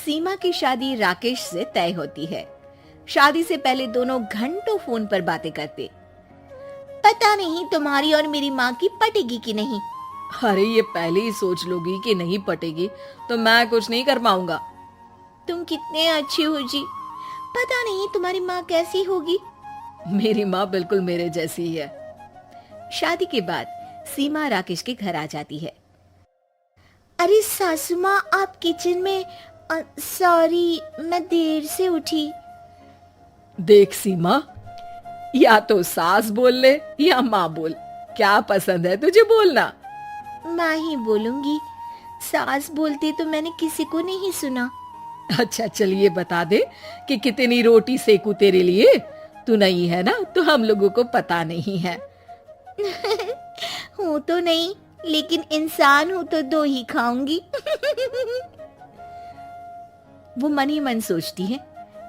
सीमा की शादी राकेश से तय होती है। शादी से पहले दोनों घंटों फोन पर बातें करते। पता नहीं तुम्हारी और मेरी माँ की पटेगी कि नहीं। अरे ये पहले ही सोच लोगी कि नहीं पटेगी तो मैं कुछ नहीं कर पाऊंगा। तुम कितने अच्छी हो जी। पता नहीं तुम्हारी माँ कैसी होगी। मेरी माँ बिल्कुल मेरे जैसी ही है। शादी के बाद सीमा राकेश के घर आ जाती है। अरे सासू माँ, आप किचन में। सॉरी, मैं देर से उठी। देख सीमा, या तो सास बोल ले या माँ बोल, क्या पसंद है तुझे बोलना। मैं ही बोलूंगी। सास बोलती तो मैंने किसी को नहीं सुना। अच्छा चलिए बता दे कि कितनी रोटी सेकू तेरे लिए। तू नहीं है ना तो हम लोगों को पता नहीं है। हूँ तो नहीं, लेकिन इंसान हूँ तो 2 ही खाऊंगी। वो मन ही मन सोचती है,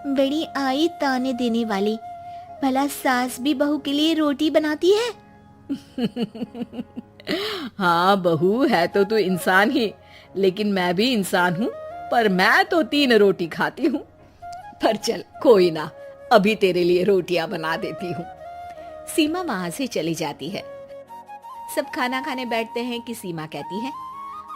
बड़ी आई ताने देने वाली। भला सास भी बहू के लिए रोटी बनाती है। हाँ बहू है तो तू इंसान ही, लेकिन मैं भी इंसान हूँ, पर मैं तो 3 रोटी खाती हूँ। पर चल कोई ना, अभी तेरे लिए रोटियां बना देती हूँ। सीमा वहां से चली जाती है। सब खाना खाने बैठते हैं कि सीमा कहती है,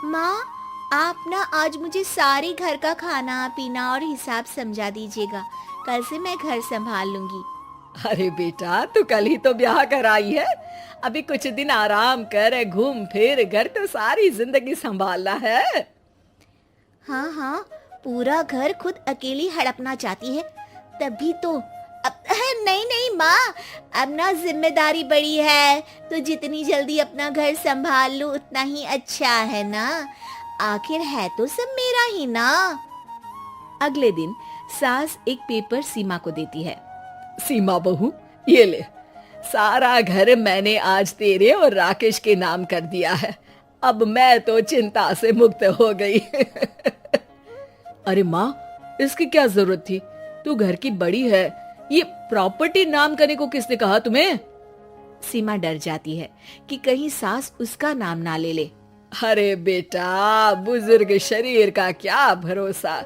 माँ आप ना आज मुझे सारे घर का खाना पीना और हिसाब समझा दीजिएगा। कल से मैं घर संभाल लूंगी। अरे बेटा, तू कल ही तो ब्याह कर आई है, अभी कुछ दिन आराम कर, घूम फिर, घर तो सारी जिंदगी संभालना है। हाँ हाँ, पूरा घर खुद अकेली हड़पना चाहती है, तभी तो। अब नहीं नहीं माँ, अब ना जिम्मेदारी बड़ी है, तो जितनी जल्दी अपना घर संभाल लूं उतना ही अच्छा है ना। आखिर है तो सब मेरा ही ना। अगले दिन सास एक पेपर सीमा को देती है। सीमा बहू, ये ले, सारा घर मैंने आज तेरे और राकेश के नाम कर दिया है। अब मैं तो चिंता से मुक्त हो गई। अरे माँ, इसकी क्या जरूरत थी? तू घर की बड़ी है, ये प्रॉपर्टी नाम करने को किसने कहा तुम्हें? सीमा डर जाती है कि कहीं सास उसका नाम ना ले ले। अरे बेटा, बुजुर्ग शरीर का क्या भरोसा।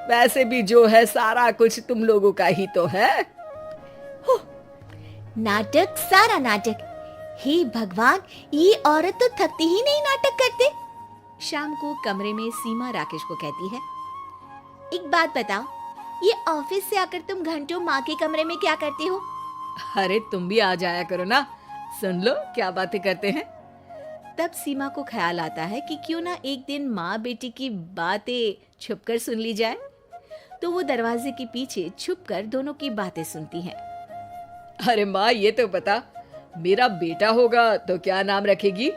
वैसे भी जो है सारा कुछ तुम लोगों का ही तो है। नाटक, सारा नाटक। हे भगवान, ये औरत तो थकती ही नहीं नाटक करते। शाम को कमरे में सीमा राकेश को कहती है, एक बात बताओ, ये ऑफिस से आकर तुम घंटों माँ के कमरे में क्या करते हो? अरे तुम भी आ जाया करो ना, सुन लो क्या बातें करते हैं। तब सीमा को ख्याल आता है कि क्यों ना एक दिन माँ बेटी की बातें छुपकर सुन ली जाए। तो वो दरवाजे के पीछे छुपकर दोनों की बातें सुनती हैं। अरे माँ, ये तो बता, मेरा बेटा होगा तो क्या नाम रखेगी?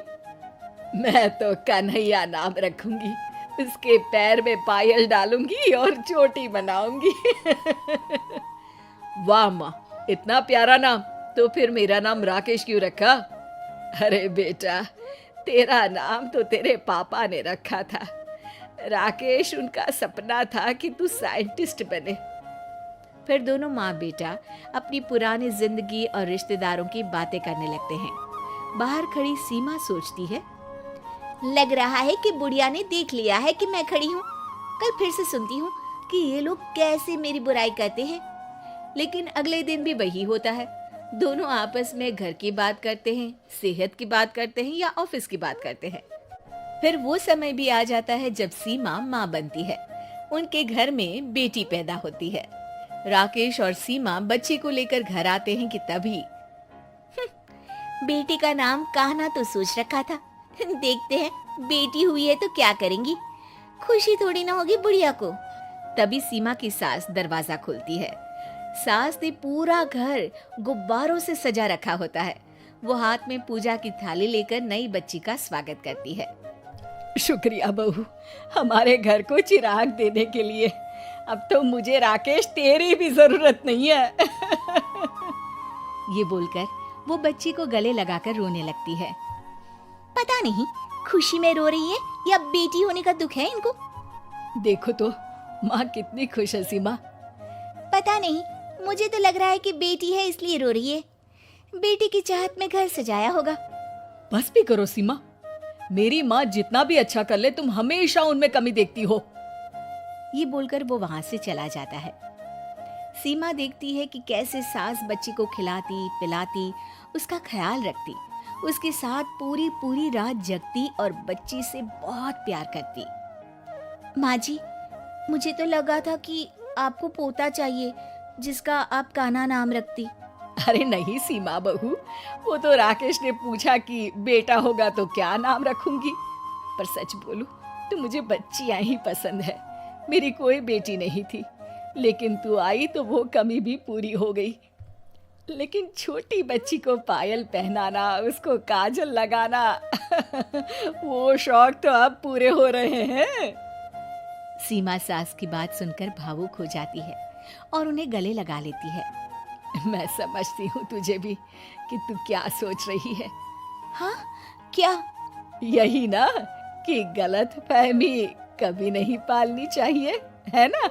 मैं तो कन्हैया नाम रखूंगी, उसके पैर में पायल डालूंगी और चोटी बनाऊंगी। वाह माँ, इतना प्यारा नाम। तो फिर मेरा नाम राकेश क्यों रखा? अरे बेटा, तेरा नाम तो तेरे पापा ने रखा था। राकेश उनका सपना था कि तू साइंटिस्ट बने। फिर दोनों माँ बेटा अपनी पुरानी जिंदगी और रिश्तेदारों की बातें करने लगते हैं। बाहर खड़ी सीमा सोचती है, लग रहा है कि बुढ़िया ने देख लिया है कि मैं खड़ी हूँ। कल फिर से सुनती हूँ कि ये लोग कैसे मेरी बुराई करते हैं। लेकिन अगले दिन भी वही होता है। दोनों आपस में घर की बात करते हैं, सेहत की बात करते हैं या ऑफिस की बात करते हैं। फिर वो समय भी आ जाता है जब सीमा माँ बनती है। उनके घर में बेटी पैदा होती है। राकेश और सीमा बच्चे को लेकर घर आते हैं कि तभी बेटी का नाम कान्हा तो सोच रखा था, देखते हैं बेटी हुई है तो क्या करेंगी, खुशी थोड़ी ना होगी बुढ़िया को। तभी सीमा की सास दरवाजा खोलती है। सास ने पूरा घर गुब्बारों से सजा रखा होता है। वो हाथ में पूजा की थाली लेकर नई बच्ची का स्वागत करती है। शुक्रिया बहू, हमारे घर को चिराग देने के लिए। अब तो मुझे राकेश तेरी भी जरूरत नहीं है। ये बोलकर वो बच्ची को गले लगाकर रोने लगती है। पता नहीं खुशी में रो रही है या बेटी होने का दुख है इनको। देखो तो माँ कितनी खुश है सीमा। पता नहीं, मुझे तो लग रहा है कि बेटी है इसलिए रो रही है। बेटी की चाहत में घर सजाया होगा। बस भी करो सीमा, मेरी माँ जितना भी अच्छा कर ले तुम हमेशा उनमें कमी देखती हो। ये बोलकर वो वहां से चला जाता है। सीमा देखती है कि कैसे सास बच्ची को खिलाती पिलाती, उसका ख्याल रखती, उसके साथ पूरी पूरी रात जगती और बच्ची से बहुत प्यार करती। माँ जी, मुझे तो लगा था कि आपको पोता चाहिए जिसका आप कान्हा नाम रखती। अरे नहीं सीमा बहू, वो तो राकेश ने पूछा कि बेटा होगा तो क्या नाम रखूंगी। पर सच बोलूं तो मुझे बच्चियां ही पसंद है। मेरी कोई बेटी नहीं थी, लेकिन तू आई तो वो कमी भी पूरी हो गई। लेकिन छोटी बच्ची को पायल पहनाना, उसको काजल लगाना वो शौक तो अब पूरे हो रहे हैं। सीमा सास की बात सुनकर भावुक हो जाती है और उन्हें गले लगा लेती है। मैं समझती हूँ तुझे भी कि तू क्या सोच रही है। हाँ, क्या? यही ना कि गलत फहमी कभी नहीं पालनी चाहिए, है ना?